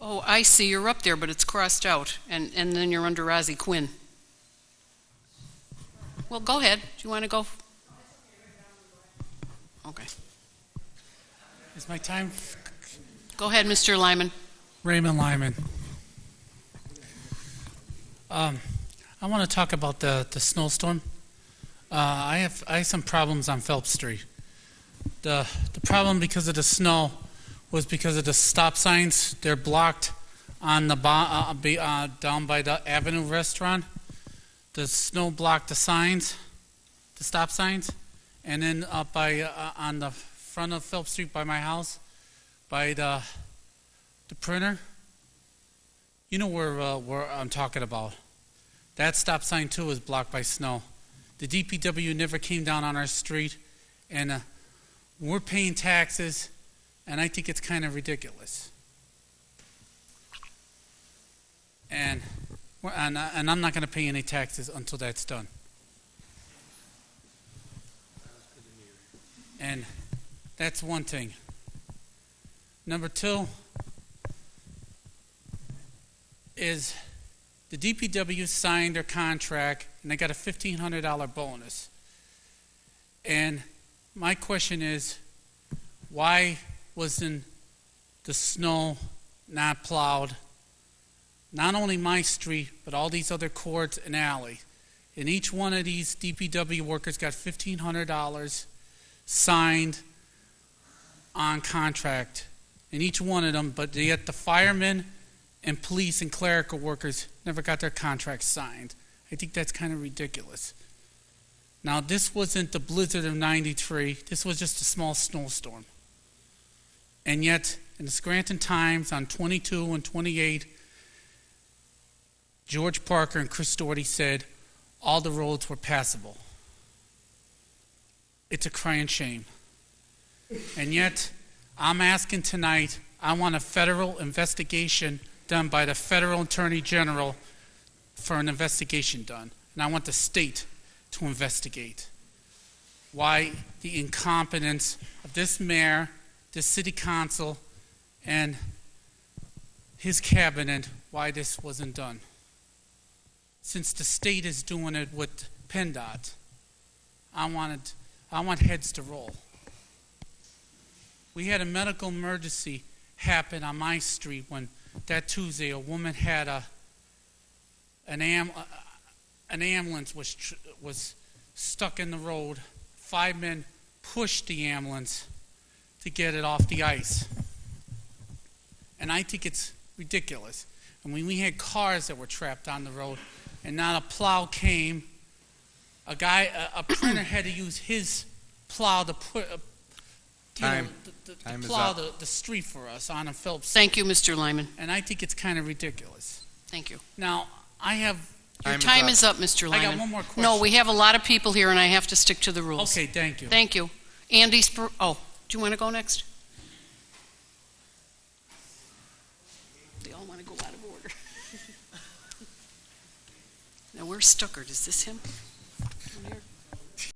Oh, I see, you're up there, but it's crossed out, and then you're under Ozzie Quinn. Well, go ahead. Do you want to go? Okay. Is my time? Go ahead, Mr. Lyman. Raymond Lyman. I want to talk about the snowstorm. I have some problems on Phelps Street. The problem because of the snow was because of the stop signs. They're blocked on the down by the Avenue restaurant. The snow blocked the signs, the stop signs, and then up by on the front of Phelps Street by my house, by the printer. You know where I'm talking about. That stop sign too is blocked by snow. The DPW never came down on our street, and we're paying taxes, and I think it's kind of ridiculous. And I'm not going to pay any taxes until that's done. And that's one thing. Number two is the DPW signed their contract, and they got a $1,500 bonus. And my question is, why wasn't the snow not plowed? Not only my street, but all these other courts and alleys. And each one of these DPW workers got $1,500 signed on contract. And each one of them, but yet the firemen and police and clerical workers never got their contracts signed. I think that's kind of ridiculous. Now, this wasn't the blizzard of '93. This was just a small snowstorm. And yet, in the Scranton Times on 22 and 28, George Parker and Chris Doherty said all the roads were passable. It's a crying shame. And yet, I'm asking tonight, I want a federal investigation done by the federal attorney general for an investigation done. And I want the state to investigate why the incompetence of this mayor, this city council, and his cabinet, why this wasn't done. Since the state is doing it with PennDOT, I want heads to roll. We had a medical emergency happen on my street when that Tuesday a woman had an ambulance was stuck in the road. 5 men pushed the ambulance to get it off the ice. And I think it's ridiculous. And when we had cars that were trapped on the road, and not a plow came, a printer had to use his plow to put plow the street for us on a Phelps. Thank you, Mr. Lyman. And I think it's kind of ridiculous. Thank you. Now, Your time is up, Mr. Lyman. I got one more question. No, we have a lot of people here, and I have to stick to the rules. Okay, thank you. Thank you. Andy do you want to go next? They all want to go out of order. Now, where's Stuckert? Is this him?